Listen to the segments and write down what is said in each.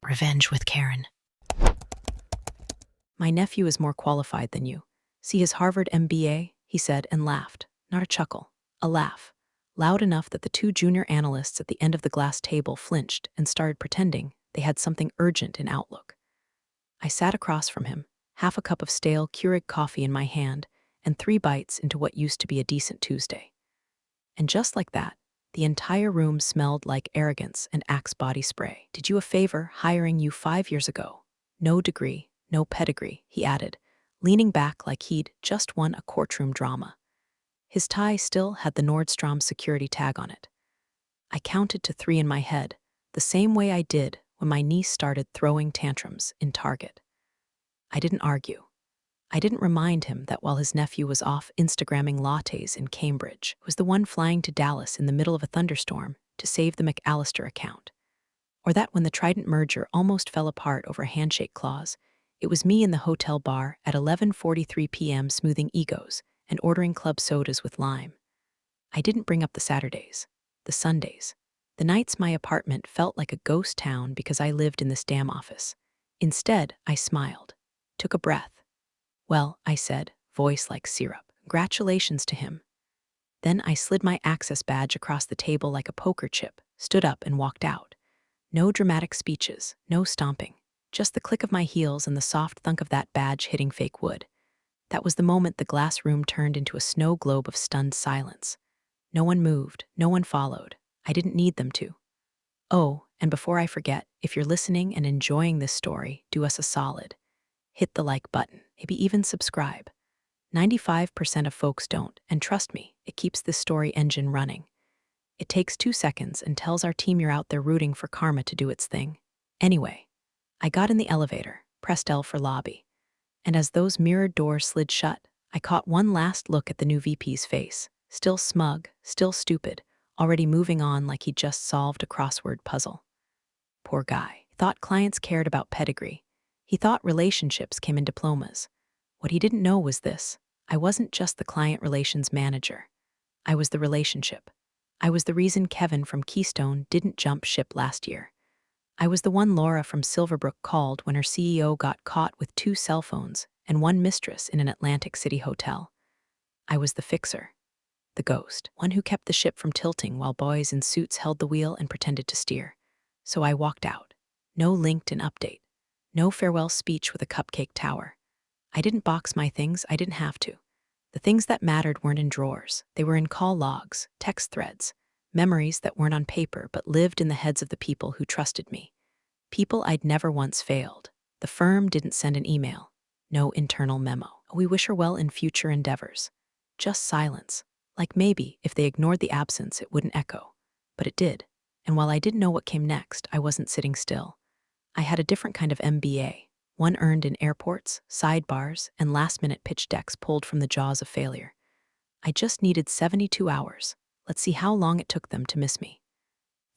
Revenge with Karen. My nephew is more qualified than you. See his Harvard MBA, he said and laughed. Not a chuckle, a laugh. Loud enough that the two junior analysts at the end of the glass table flinched and started pretending they had something urgent in outlook. I sat across from him, half a cup of stale Keurig coffee in my hand and 3 bites into what used to be a decent Tuesday. And just like that, the entire room smelled like arrogance and Axe body spray. Did you a favor hiring you 5 years ago? No degree, no pedigree, he added, leaning back like he'd just won a courtroom drama. His tie still had the Nordstrom security tag on it. I counted to 3 in my head, the same way I did when my niece started throwing tantrums in Target. I didn't argue. I didn't remind him that while his nephew was off Instagramming lattes in Cambridge, was the one flying to Dallas in the middle of a thunderstorm to save the McAllister account. Or that when the Trident merger almost fell apart over a handshake clause, it was me in the hotel bar at 11:43 p.m. smoothing egos and ordering club sodas with lime. I didn't bring up the Saturdays, the Sundays, the nights my apartment felt like a ghost town because I lived in this damn office. Instead, I smiled, took a breath. Well, I said, voice like syrup. Congratulations to him. Then I slid my access badge across the table like a poker chip, stood up and walked out. No dramatic speeches, no stomping, just the click of my heels and the soft thunk of that badge hitting fake wood. That was the moment the glass room turned into a snow globe of stunned silence. No one moved, no one followed. I didn't need them to. Oh, and before I forget, if you're listening and enjoying this story, do us a solid. Hit the like button, maybe even subscribe. 95% of folks don't, and trust me, it keeps this story engine running. It takes 2 seconds and tells our team you're out there rooting for karma to do its thing. Anyway, I got in the elevator, pressed L for lobby, and as those mirrored doors slid shut, I caught one last look at the new VP's face, still smug, still stupid, already moving on like he'd just solved a crossword puzzle. Poor guy. He thought clients cared about pedigree. He thought relationships came in diplomas. What he didn't know was this: I wasn't just the client relations manager. I was the relationship. I was the reason Kevin from Keystone didn't jump ship last year. I was the one Laura from Silverbrook called when her CEO got caught with 2 cell phones and 1 mistress in an Atlantic City hotel. I was the fixer, the ghost, one who kept the ship from tilting while boys in suits held the wheel and pretended to steer. So I walked out. No LinkedIn update. No farewell speech with a cupcake tower. I didn't box my things, I didn't have to. The things that mattered weren't in drawers. They were in call logs, text threads, memories that weren't on paper but lived in the heads of the people who trusted me. People I'd never once failed. The firm didn't send an email. No internal memo. We wish her well in future endeavors. Just silence. Like maybe, if they ignored the absence, it wouldn't echo. But it did. And while I didn't know what came next, I wasn't sitting still. I had a different kind of MBA, one earned in airports, sidebars, and last-minute pitch decks pulled from the jaws of failure. I just needed 72 hours. Let's see how long it took them to miss me.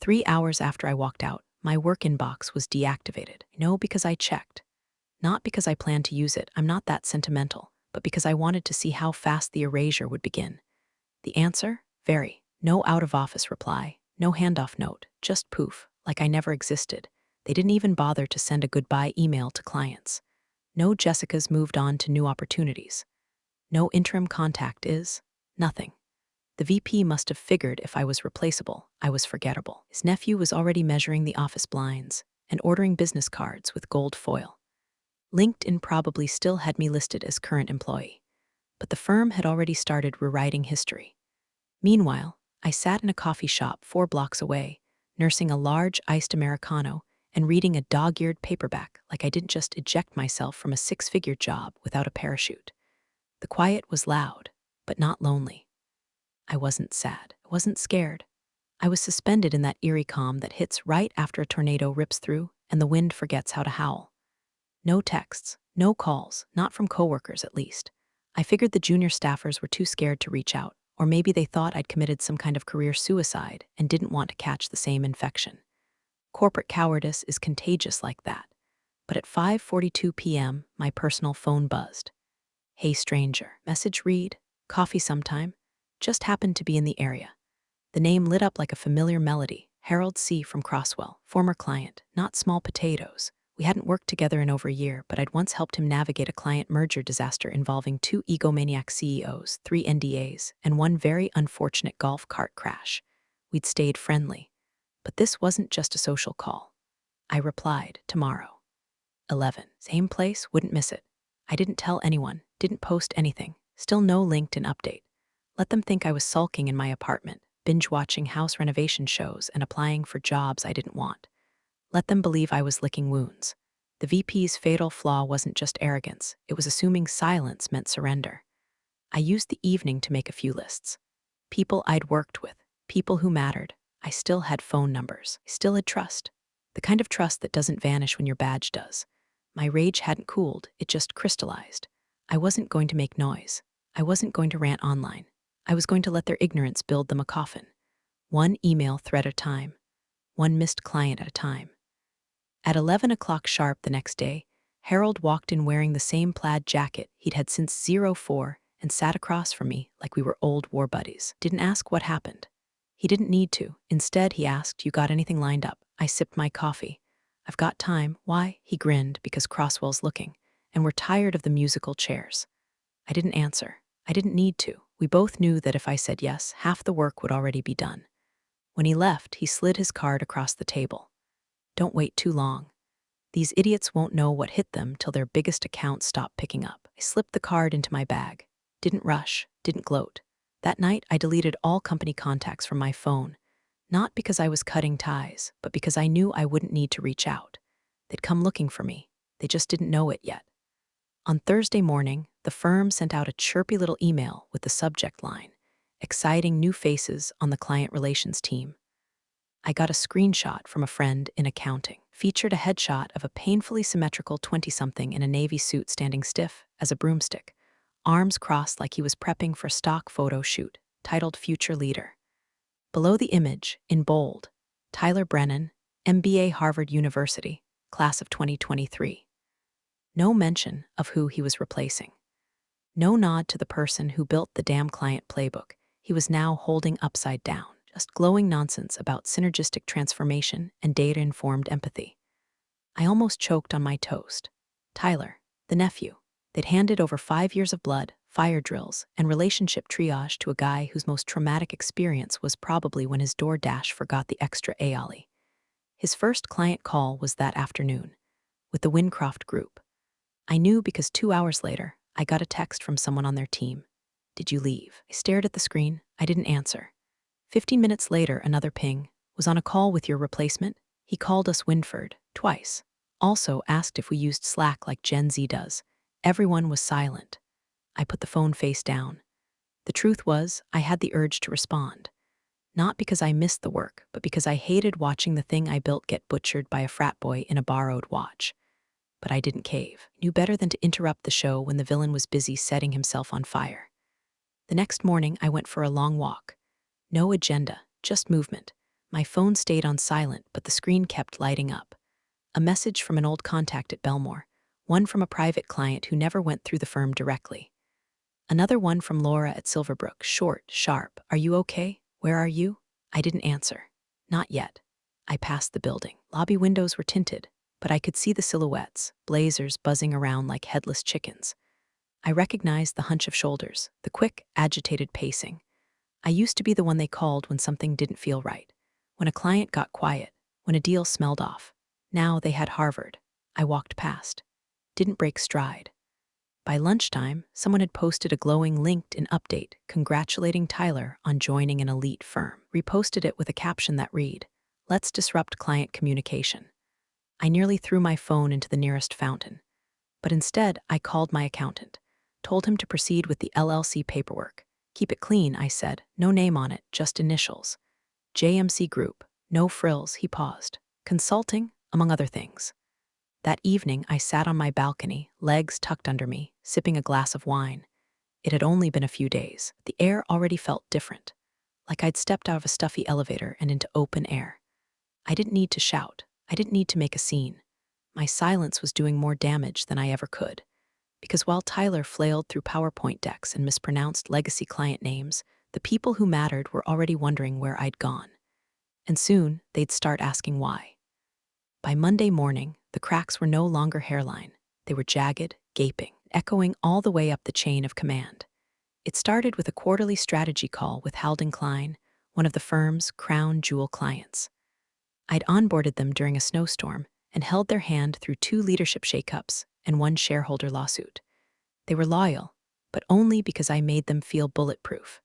3 hours after I walked out, my work inbox was deactivated. No, because I checked. Not because I planned to use it, I'm not that sentimental, but because I wanted to see how fast the erasure would begin. The answer? Very. No out-of-office reply, no handoff note, just poof, like I never existed. They didn't even bother to send a goodbye email to clients. No Jessica's moved on to new opportunities. No interim contact is nothing. The VP must have figured if I was replaceable, I was forgettable. His nephew was already measuring the office blinds and ordering business cards with gold foil. LinkedIn probably still had me listed as current employee, but the firm had already started rewriting history. Meanwhile, I sat in a coffee shop 4 blocks away, nursing a large iced Americano and reading a dog-eared paperback like I didn't just eject myself from a 6-figure job without a parachute. The quiet was loud, but not lonely. I wasn't sad. I wasn't scared. I was suspended in that eerie calm that hits right after a tornado rips through and the wind forgets how to howl. No texts, no calls, not from coworkers at least. I figured the junior staffers were too scared to reach out, or maybe they thought I'd committed some kind of career suicide and didn't want to catch the same infection. Corporate cowardice is contagious like that. But at 5:42 p.m., my personal phone buzzed. Hey stranger, message read, coffee sometime, just happened to be in the area. The name lit up like a familiar melody, Harold C. from Crosswell, former client, not small potatoes. We hadn't worked together in over a year, but I'd once helped him navigate a client merger disaster involving 2 egomaniac CEOs, 3 NDAs, and 1 very unfortunate golf cart crash. We'd stayed friendly. But this wasn't just a social call. I replied, tomorrow. 11. Same place, wouldn't miss it. I didn't tell anyone, didn't post anything, still no LinkedIn update. Let them think I was sulking in my apartment, binge-watching house renovation shows and applying for jobs I didn't want. Let them believe I was licking wounds. The VP's fatal flaw wasn't just arrogance, it was assuming silence meant surrender. I used the evening to make a few lists. People I'd worked with, people who mattered. I still had phone numbers. I still had trust. The kind of trust that doesn't vanish when your badge does. My rage hadn't cooled, it just crystallized. I wasn't going to make noise. I wasn't going to rant online. I was going to let their ignorance build them a coffin. 1 email thread at a time. 1 missed client at a time. At 11 o'clock sharp the next day, Harold walked in wearing the same plaid jacket he'd had since 04 and sat across from me like we were old war buddies. Didn't ask what happened. He didn't need to. Instead, he asked, "You got anything lined up?" I sipped my coffee. "I've got time." "Why?" He grinned, "Because Crosswell's looking, and we're tired of the musical chairs." I didn't answer. I didn't need to. We both knew that if I said yes, half the work would already be done. When he left, he slid his card across the table. "Don't wait too long. These idiots won't know what hit them till their biggest accounts stop picking up." I slipped the card into my bag. Didn't rush, didn't gloat. That night, I deleted all company contacts from my phone, not because I was cutting ties, but because I knew I wouldn't need to reach out. They'd come looking for me. They just didn't know it yet. On Thursday morning, the firm sent out a chirpy little email with the subject line, "Exciting new faces on the client relations team." I got a screenshot from a friend in accounting. Featured a headshot of a painfully symmetrical 20-something in a navy suit standing stiff as a broomstick, arms crossed like he was prepping for a stock photo shoot, titled Future Leader. Below the image, in bold, Tyler Brennan, MBA Harvard University, class of 2023. No mention of who he was replacing. No nod to the person who built the damn client playbook he was now holding upside down. Just glowing nonsense about synergistic transformation and data-informed empathy. I almost choked on my toast. Tyler, the nephew, they'd handed over 5 years of blood, fire drills, and relationship triage to a guy whose most traumatic experience was probably when his DoorDash forgot the extra aioli. His first client call was that afternoon, with the Wincroft Group. I knew because 2 hours later, I got a text from someone on their team. "Did you leave?" I stared at the screen. I didn't answer. 15 minutes later, another ping. "Was on a call with your replacement. He called us Winford, twice. Also asked if we used Slack like Gen Z does." Everyone was silent. I put the phone face down. The truth was, I had the urge to respond. Not because I missed the work, but because I hated watching the thing I built get butchered by a frat boy in a borrowed watch. But I didn't cave. Knew better than to interrupt the show when the villain was busy setting himself on fire. The next morning, I went for a long walk. No agenda, just movement. My phone stayed on silent, but the screen kept lighting up. A message from an old contact at Belmore, one from a private client who never went through the firm directly. Another one from Laura at Silverbrook, short, sharp. "Are you okay? Where are you?" I didn't answer. Not yet. I passed the building. Lobby windows were tinted, but I could see the silhouettes, blazers buzzing around like headless chickens. I recognized the hunch of shoulders, the quick, agitated pacing. I used to be the one they called when something didn't feel right, when a client got quiet, when a deal smelled off. Now they had Harvard. I walked past. Didn't break stride. By lunchtime, someone had posted a glowing LinkedIn update congratulating Tyler on joining an elite firm. Reposted it with a caption that read, "Let's disrupt client communication." I nearly threw my phone into the nearest fountain. But instead, I called my accountant, told him to proceed with the LLC paperwork. "Keep it clean," I said. "No name on it, just initials. JMC Group, no frills." He paused. "Consulting, among other things." That evening, I sat on my balcony, legs tucked under me, sipping a glass of wine. It had only been a few days. The air already felt different, like I'd stepped out of a stuffy elevator and into open air. I didn't need to shout. I didn't need to make a scene. My silence was doing more damage than I ever could. Because while Tyler flailed through PowerPoint decks and mispronounced legacy client names, the people who mattered were already wondering where I'd gone. and soon they'd start asking why. By Monday morning, the cracks were no longer hairline. They were jagged, gaping, echoing all the way up the chain of command. It started with a quarterly strategy call with Haldon Klein, one of the firm's crown jewel clients. I'd onboarded them during a snowstorm and held their hand through 2 leadership shakeups and 1 shareholder lawsuit. They were loyal, but only because I made them feel bulletproof.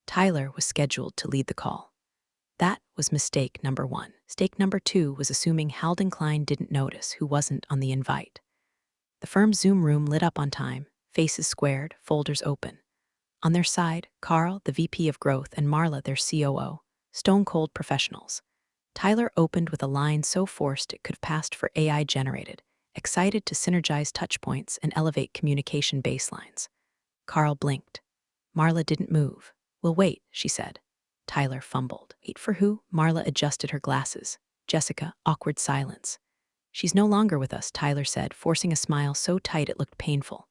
Tyler was scheduled to lead the call. That was mistake number 1. Mistake number 2 was assuming Haldon Klein didn't notice who wasn't on the invite. The firm's Zoom room lit up on time, faces squared, folders open. On their side, Carl, the VP of Growth, and Marla, their COO, stone-cold professionals. Tyler opened with a line so forced it could have passed for AI-generated, excited to synergize touchpoints and elevate communication baselines. Carl blinked. Marla didn't move. "We'll wait," she said. Tyler fumbled. "Wait for who?" Marla adjusted her glasses. "Jessica," awkward silence. "She's no longer with us," Tyler said, forcing a smile so tight it looked painful.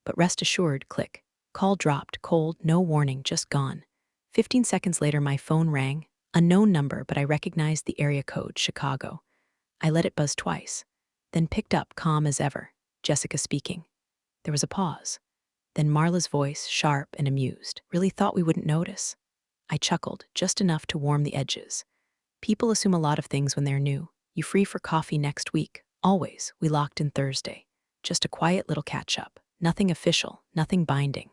"But rest assured," click. Call dropped, cold, no warning, just gone. 15 seconds later, my phone rang. Unknown number, but I recognized the area code, Chicago. I let it buzz twice, then picked up, calm as ever. "Jessica speaking." There was a pause. Then Marla's voice, sharp and amused. "Really thought we wouldn't notice?" I chuckled, just enough to warm the edges. People assume a lot of things when they're new. "You free for coffee next week?" "Always." We locked in Thursday. Just a quiet little catch-up. Nothing official, nothing binding.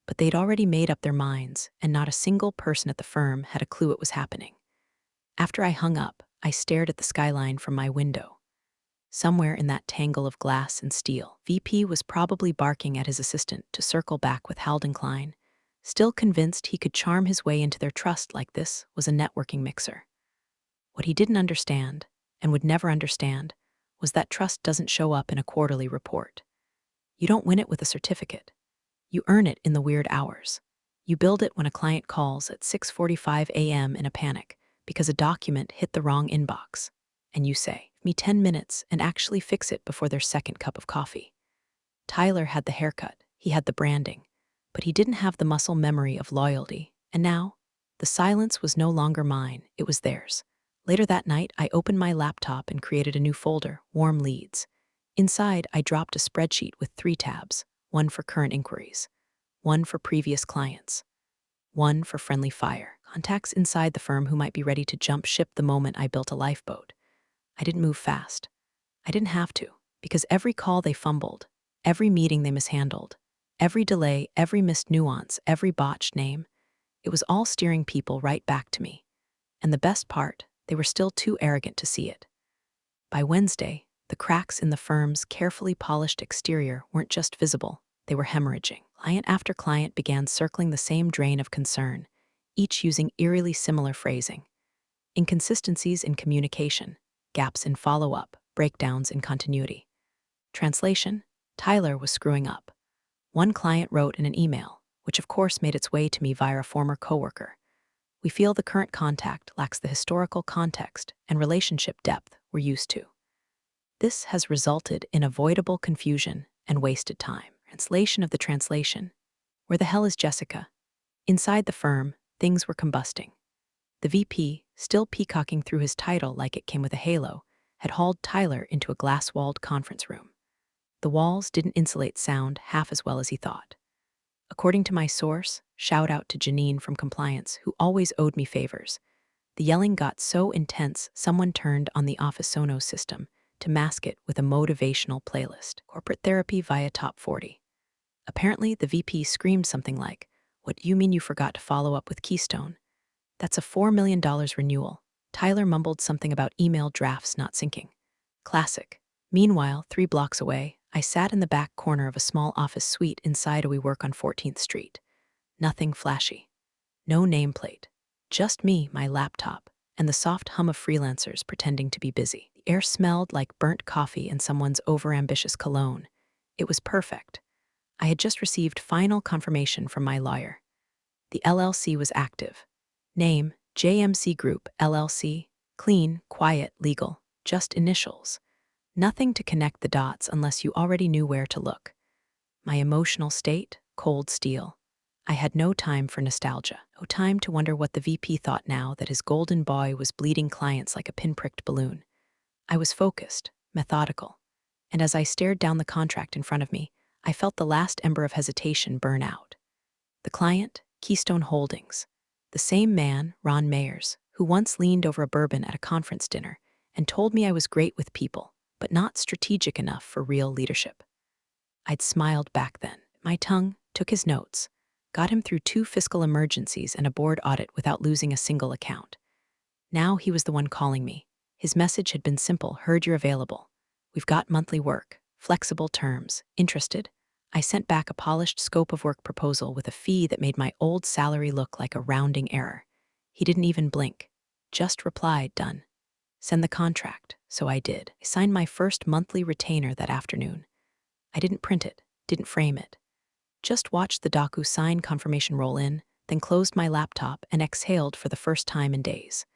But they'd already made up their minds, and not a single person at the firm had a clue it was happening. After I hung up, I stared at the skyline from my window. Somewhere in that tangle of glass and steel, VP was probably barking at his assistant to circle back with Haldon Klein, still convinced he could charm his way into their trust like this was a networking mixer. What he didn't understand, and would never understand, was that trust doesn't show up in a quarterly report. You don't win it with a certificate. You earn it in the weird hours. You build it when a client calls at 6:45 a.m. in a panic because a document hit the wrong inbox, and you say, "Me 10 minutes," and actually fix it before their second cup of coffee. Tyler had the haircut, he had the branding, but he didn't have the muscle memory of loyalty, and now, the silence was no longer mine, it was theirs. Later that night, I opened my laptop and created a new folder, Warm Leads. Inside, I dropped a spreadsheet with 3 tabs. 1 for current inquiries, 1 for previous clients, 1 for friendly fire, contacts inside the firm who might be ready to jump ship the moment I built a lifeboat. I didn't move fast. I didn't have to, because every call they fumbled, every meeting they mishandled, every delay, every missed nuance, every botched name, it was all steering people right back to me. And the best part, they were still too arrogant to see it. By Wednesday, the cracks in the firm's carefully polished exterior weren't just visible, they were hemorrhaging. Client after client began circling the same drain of concern, each using eerily similar phrasing. Inconsistencies in communication, gaps in follow-up, breakdowns in continuity. Translation: Tyler was screwing up. One client wrote in an email, which of course made its way to me via a former coworker. "We feel the current contact lacks the historical context and relationship depth we're used to. This has resulted in avoidable confusion and wasted time." Translation of the translation. Where the hell is Jessica? Inside the firm, things were combusting. The VP, still peacocking through his title like it came with a halo, had hauled Tyler into a glass-walled conference room. The walls didn't insulate sound half as well as he thought. According to my source, shout out to Janine from compliance, who always owed me favors, the yelling got so intense someone turned on the Office Sonos system to mask it with a motivational playlist. Corporate therapy via Top 40. Apparently, the VP screamed something like, "What do you mean you forgot to follow up with Keystone? That's a $4 million renewal." Tyler mumbled something about email drafts not syncing. Classic. Meanwhile, 3 blocks away, I sat in the back corner of a small office suite inside a WeWork on 14th Street. Nothing flashy. No nameplate. Just me, my laptop, and the soft hum of freelancers pretending to be busy. The air smelled like burnt coffee and someone's overambitious cologne. It was perfect. I had just received final confirmation from my lawyer. The LLC was active. Name, JMC Group, LLC. Clean, quiet, legal. Just initials. Nothing to connect the dots unless you already knew where to look. My emotional state, cold steel. I had no time for nostalgia, no time to wonder what the VP thought now that his golden boy was bleeding clients like a pinpricked balloon. I was focused, methodical, and as I stared down the contract in front of me, I felt the last ember of hesitation burn out. The client, Keystone Holdings. The same man, Ron Mayers, who once leaned over a bourbon at a conference dinner and told me I was great with people, but not strategic enough for real leadership. I'd smiled back then. My tongue took his notes, got him through 2 fiscal emergencies and a board audit without losing a single account. Now he was the one calling me. His message had been simple: heard you're available. We've got monthly work, flexible terms, interested? I sent back a polished scope of work proposal with a fee that made my old salary look like a rounding error. He didn't even blink. Just replied, done. Send the contract. So I did. I signed my first monthly retainer that afternoon. I didn't print it, didn't frame it. Just watched the DocuSign confirmation roll in, then closed my laptop and exhaled for the first time in days.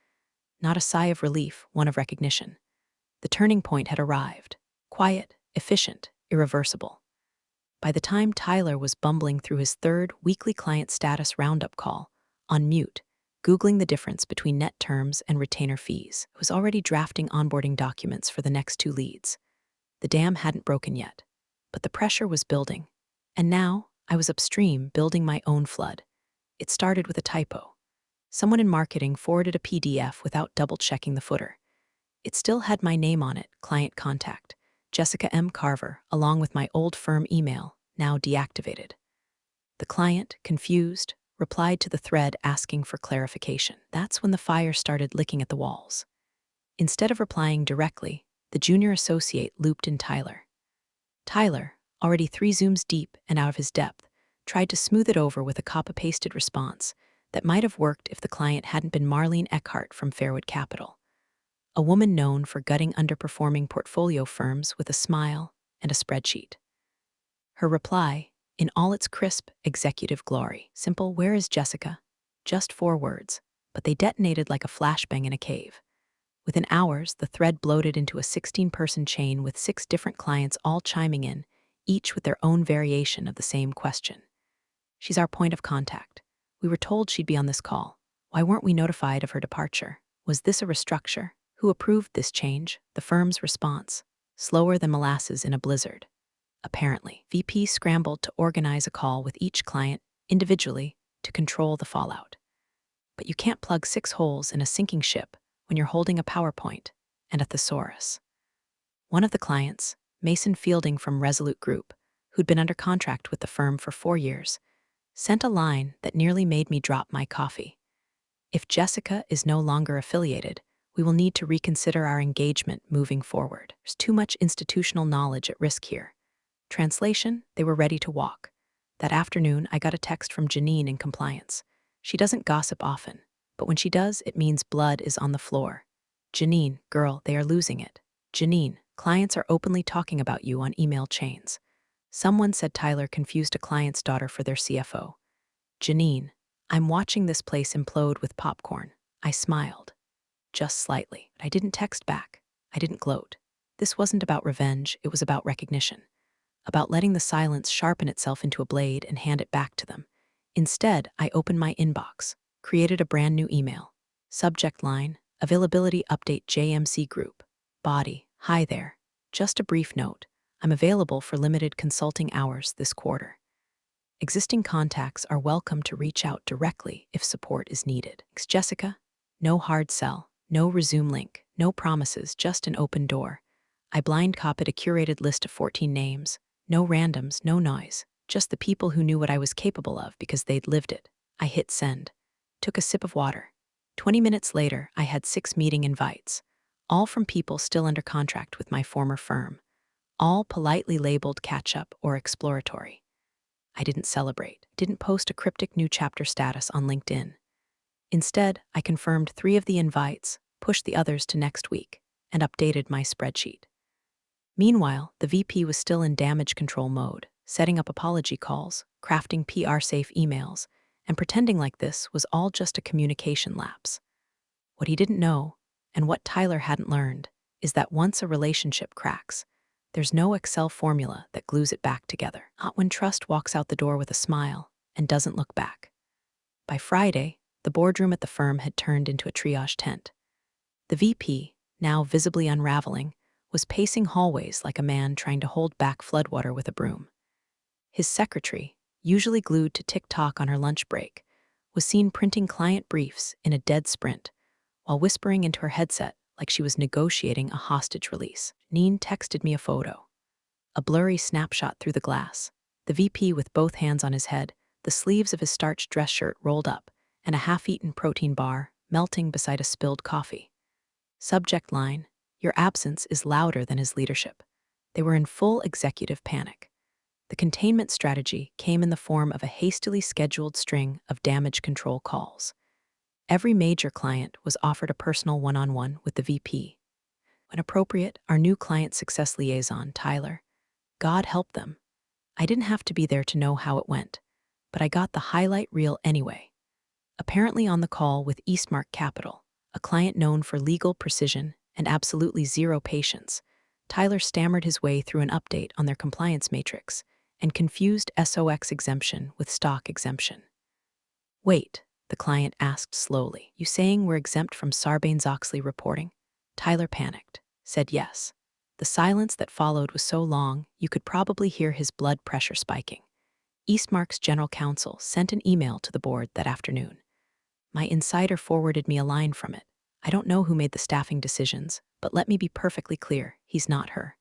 Not a sigh of relief, one of recognition. The turning point had arrived. Quiet, efficient, irreversible. By the time Tyler was bumbling through his 3rd weekly client status roundup call, on mute, Googling the difference between net terms and retainer fees, I was already drafting onboarding documents for the next 2 leads. The dam hadn't broken yet, but the pressure was building. And now, I was upstream building my own flood. It started with a typo. Someone in marketing forwarded a PDF without double-checking the footer. It still had my name on it, client contact, Jessica M. Carver, along with my old firm email, now deactivated. The client, confused, replied to the thread asking for clarification. That's when the fire started licking at the walls. Instead of replying directly, the junior associate looped in Tyler. Tyler, already 3 zooms deep and out of his depth, tried to smooth it over with a copy-pasted response that might have worked if the client hadn't been Marlene Eckhart from Fairwood Capital, a woman known for gutting underperforming portfolio firms with a smile and a spreadsheet. Her reply, in all its crisp executive glory, simple: "Where is Jessica?" Just 4 words, but they detonated like a flashbang in a cave. Within hours, the thread bloated into a 16-person chain with 6 different clients all chiming in, each with their own variation of the same question. "She's our point of contact. We were told she'd be on this call. Why weren't we notified of her departure? Was this a restructure? Who approved this change?" The firm's response, slower than molasses in a blizzard. Apparently, VP scrambled to organize a call with each client individually to control the fallout. But you can't plug 6 holes in a sinking ship when you're holding a PowerPoint and a thesaurus. One of the clients, Mason Fielding from Resolute Group, who'd been under contract with the firm for 4 years, sent a line that nearly made me drop my coffee. "If Jessica is no longer affiliated, we will need to reconsider our engagement moving forward. There's too much institutional knowledge at risk here." Translation: they were ready to walk. That afternoon, I got a text from Janine in compliance. She doesn't gossip often, but when she does, it means blood is on the floor. "Janine, girl, they are losing it. Janine, clients are openly talking about you on email chains. Someone said Tyler confused a client's daughter for their CFO. Janine, I'm watching this place implode with popcorn." I smiled. Just slightly. I didn't text back. I didn't gloat. This wasn't about revenge, it was about recognition. About letting the silence sharpen itself into a blade and hand it back to them. Instead, I opened my inbox, created a brand new email. Subject line: Availability Update JMC Group. Body: Hi there. Just a brief note. I'm available for limited consulting hours this quarter. Existing contacts are welcome to reach out directly if support is needed. Thanks, Jessica. No hard sell, no resume link, no promises, just an open door. I blind copied a curated list of 14 names. No randoms, no noise. Just the people who knew what I was capable of because they'd lived it. I hit send. Took a sip of water. 20 minutes later, I had 6 meeting invites, all from people still under contract with my former firm, all politely labeled catch-up or exploratory. I didn't celebrate, didn't post a cryptic new chapter status on LinkedIn. Instead, I confirmed 3 of the invites, pushed the others to next week, and updated my spreadsheet. Meanwhile, the VP was still in damage control mode, setting up apology calls, crafting PR-safe emails, and pretending like this was all just a communication lapse. What he didn't know, and what Tyler hadn't learned, is that once a relationship cracks, there's no Excel formula that glues it back together. Not when trust walks out the door with a smile, and doesn't look back. By Friday, the boardroom at the firm had turned into a triage tent. The VP, now visibly unraveling, was pacing hallways like a man trying to hold back floodwater with a broom. His secretary, usually glued to TikTok on her lunch break, was seen printing client briefs in a dead sprint, while whispering into her headset like she was negotiating a hostage release. Neen texted me a photo. A blurry snapshot through the glass. The VP with both hands on his head, the sleeves of his starched dress shirt rolled up, and a half-eaten protein bar melting beside a spilled coffee. Subject line, "Your absence is louder than his leadership." They were in full executive panic. The containment strategy came in the form of a hastily scheduled string of damage control calls. Every major client was offered a personal one-on-one with the VP. When appropriate, our new client success liaison, Tyler. God help them. I didn't have to be there to know how it went, but I got the highlight reel anyway. Apparently on the call with Eastmark Capital, a client known for legal precision and absolutely zero patience, Tyler stammered his way through an update on their compliance matrix and confused SOX exemption with stock exemption. "Wait," the client asked slowly. "You saying we're exempt from Sarbanes-Oxley reporting?" Tyler panicked, said yes. The silence that followed was so long, you could probably hear his blood pressure spiking. Eastmark's general counsel sent an email to the board that afternoon. My insider forwarded me a line from it. "I don't know who made the staffing decisions, but let me be perfectly clear, he's not her.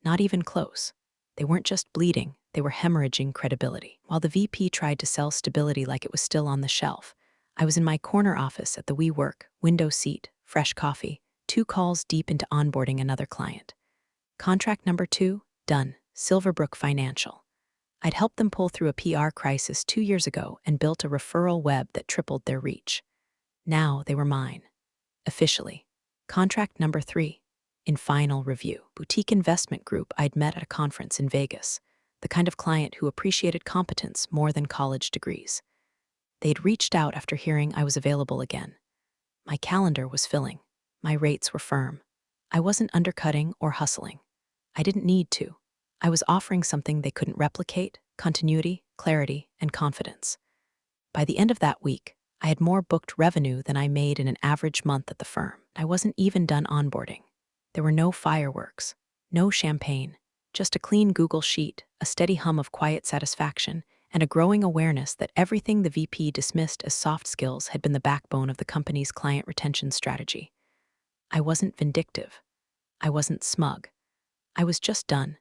Not even close. They weren't just bleeding, they were hemorrhaging credibility." While the VP tried to sell stability like it was still on the shelf, I was in my corner office at the WeWork, window seat, fresh coffee, 2 calls deep into onboarding another client. Contract number 2, done, Silverbrook Financial. I'd helped them pull through a PR crisis 2 years ago and built a referral web that tripled their reach. Now they were mine. Officially. Contract number 3, in final review. Boutique investment group I'd met at a conference in Vegas, the kind of client who appreciated competence more than college degrees. They'd reached out after hearing I was available again. My calendar was filling. My rates were firm. I wasn't undercutting or hustling. I didn't need to. I was offering something they couldn't replicate: continuity, clarity, and confidence. By the end of that week, I had more booked revenue than I made in an average month at the firm. I wasn't even done onboarding. There were no fireworks, no champagne, just a clean Google sheet, a steady hum of quiet satisfaction, and a growing awareness that everything the VP dismissed as soft skills had been the backbone of the company's client retention strategy. I wasn't vindictive. I wasn't smug. I was just done.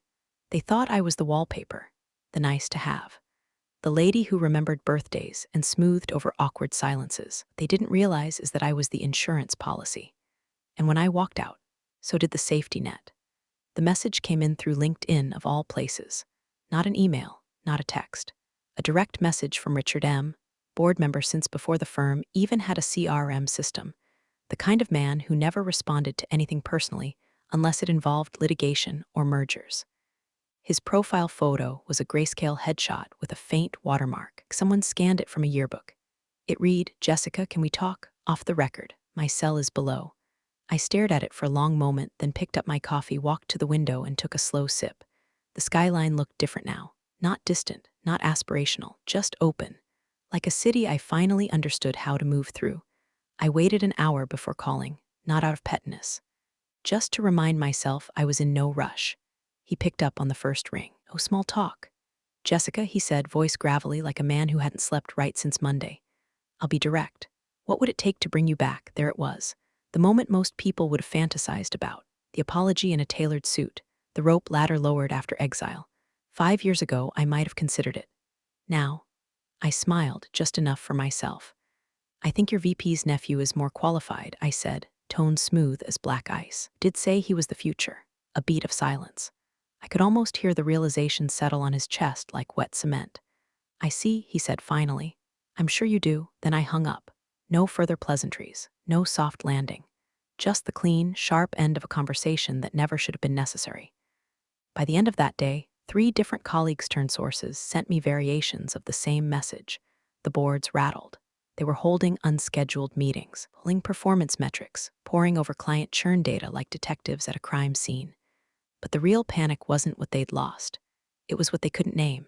They thought I was the wallpaper, the nice to have, the lady who remembered birthdays and smoothed over awkward silences. What they didn't realize is that I was the insurance policy. And when I walked out, so did the safety net. The message came in through LinkedIn of all places. Not an email, not a text. A direct message from Richard M., board member since before the firm even had a CRM system, the kind of man who never responded to anything personally unless it involved litigation or mergers. His profile photo was a grayscale headshot with a faint watermark. Someone scanned it from a yearbook. It read, "Jessica, can we talk? Off the record. My cell is below." I stared at it for a long moment, then picked up my coffee, walked to the window, and took a slow sip. The skyline looked different now. Not distant, not aspirational, just open. Like a city I finally understood how to move through. I waited an hour before calling, not out of pettiness. Just to remind myself I was in no rush. He picked up on the first ring. "Oh, small talk." "Jessica," he said, voice gravelly like a man who hadn't slept right since Monday. "I'll be direct. What would it take to bring you back?" There it was. The moment most people would have fantasized about. The apology in a tailored suit. The rope ladder lowered after exile. 5 years ago, I might have considered it. Now, I smiled just enough for myself. "I think your VP's nephew is more qualified," I said, tone smooth as black ice. Did say he was the future. A beat of silence. I could almost hear the realization settle on his chest like wet cement. "I see," he said finally. "I'm sure you do." Then I hung up. No further pleasantries, no soft landing. Just the clean, sharp end of a conversation that never should have been necessary. By the end of that day, 3 different colleagues turned sources sent me variations of the same message. The boards rattled. They were holding unscheduled meetings, pulling performance metrics, poring over client churn data like detectives at a crime scene. But the real panic wasn't what they'd lost. It was what they couldn't name.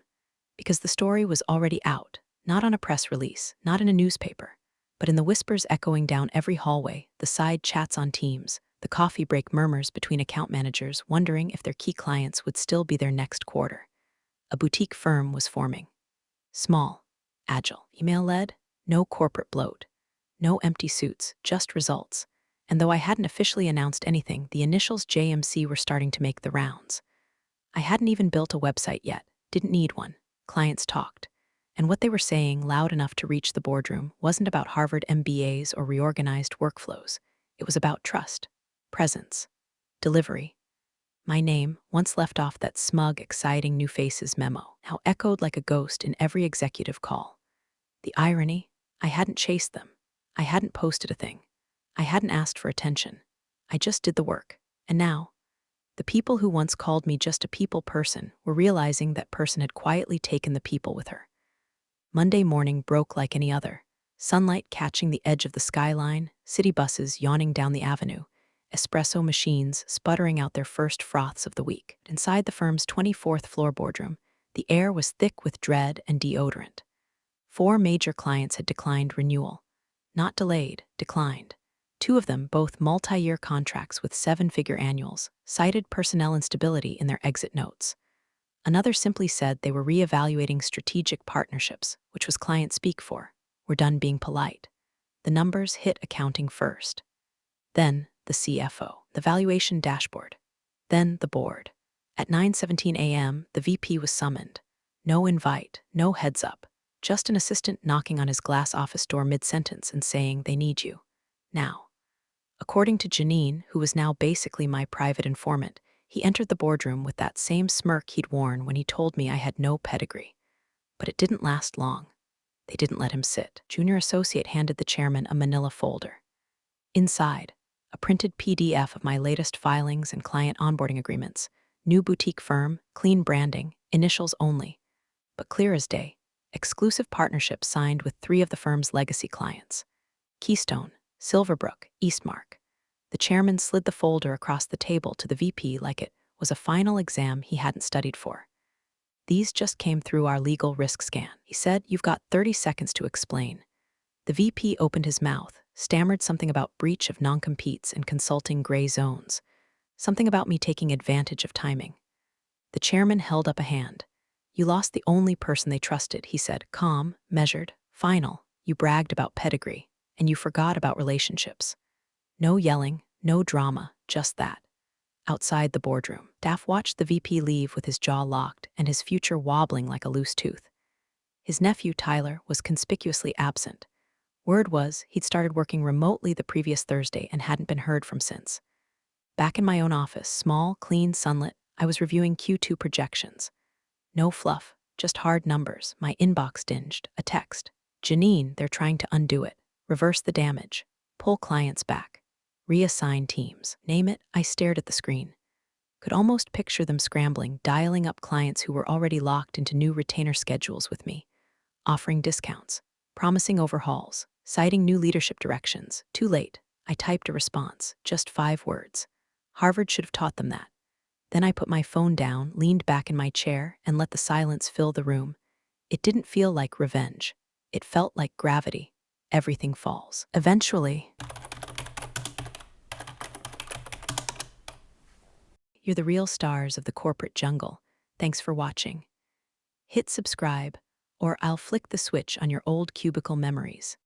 Because the story was already out. Not on a press release, not in a newspaper, but in the whispers echoing down every hallway, the side chats on Teams, the coffee break murmurs between account managers wondering if their key clients would still be there next quarter. A boutique firm was forming. Small, agile, email-led, no corporate bloat, no empty suits, just results. And though I hadn't officially announced anything, the initials JMC were starting to make the rounds. I hadn't even built a website yet, didn't need one. Clients talked. And what they were saying, loud enough to reach the boardroom, wasn't about Harvard MBAs or reorganized workflows. It was about trust, presence, delivery. My name, once left off that smug, exciting new faces memo, now echoed like a ghost in every executive call. The irony? I hadn't chased them. I hadn't posted a thing. I hadn't asked for attention. I just did the work. And now, the people who once called me just a people person were realizing that person had quietly taken the people with her. Monday morning broke like any other. Sunlight catching the edge of the skyline, city buses yawning down the avenue, espresso machines sputtering out their first froths of the week. Inside the firm's 24th floor boardroom, the air was thick with dread and deodorant. 4 major clients had declined renewal. Not delayed, declined. 2 of them, both multi-year contracts with 7-figure annuals, cited personnel instability in their exit notes. Another simply said they were reevaluating strategic partnerships, which was client speak for. We're done being polite. The numbers hit accounting first. Then the CFO, the valuation dashboard. Then the board. At 9:17 a.m., the VP was summoned. No invite, no heads up. Just an assistant knocking on his glass office door mid-sentence and saying, "They need you. Now." According to Janine, who was now basically my private informant, he entered the boardroom with that same smirk he'd worn when he told me I had no pedigree. But it didn't last long. They didn't let him sit. Junior associate handed the chairman a manila folder. Inside, a printed PDF of my latest filings and client onboarding agreements. New boutique firm, clean branding, initials only. But clear as day, exclusive partnerships signed with 3 of the firm's legacy clients. Keystone, Silverbrook, Eastmark. The chairman slid the folder across the table to the VP like it was a final exam he hadn't studied for. "These just came through our legal risk scan," he said. "You've got 30 seconds to explain." The VP opened his mouth, stammered something about breach of non-competes and consulting gray zones. Something about me taking advantage of timing. The chairman held up a hand. "You lost the only person they trusted," he said, calm, measured, final. "You bragged about pedigree, and you forgot about relationships." No yelling, no drama, just that. Outside the boardroom, staff watched the VP leave with his jaw locked and his future wobbling like a loose tooth. His nephew, Tyler, was conspicuously absent. Word was he'd started working remotely the previous Thursday and hadn't been heard from since. Back in my own office, small, clean, sunlit, I was reviewing Q2 projections. No fluff, just hard numbers. My inbox dinged. A text. "Janine, they're trying to undo it. Reverse the damage. Pull clients back. Reassign teams." Name it, I stared at the screen. Could almost picture them scrambling, dialing up clients who were already locked into new retainer schedules with me, offering discounts, promising overhauls, citing new leadership directions. Too late. I typed a response, just 5 words. Harvard should have taught them that. Then I put my phone down, leaned back in my chair, and let the silence fill the room. It didn't feel like revenge. It felt like gravity. Everything falls. Eventually, you're the real stars of the corporate jungle. Thanks for watching. Hit subscribe, or I'll flick the switch on your old cubicle memories.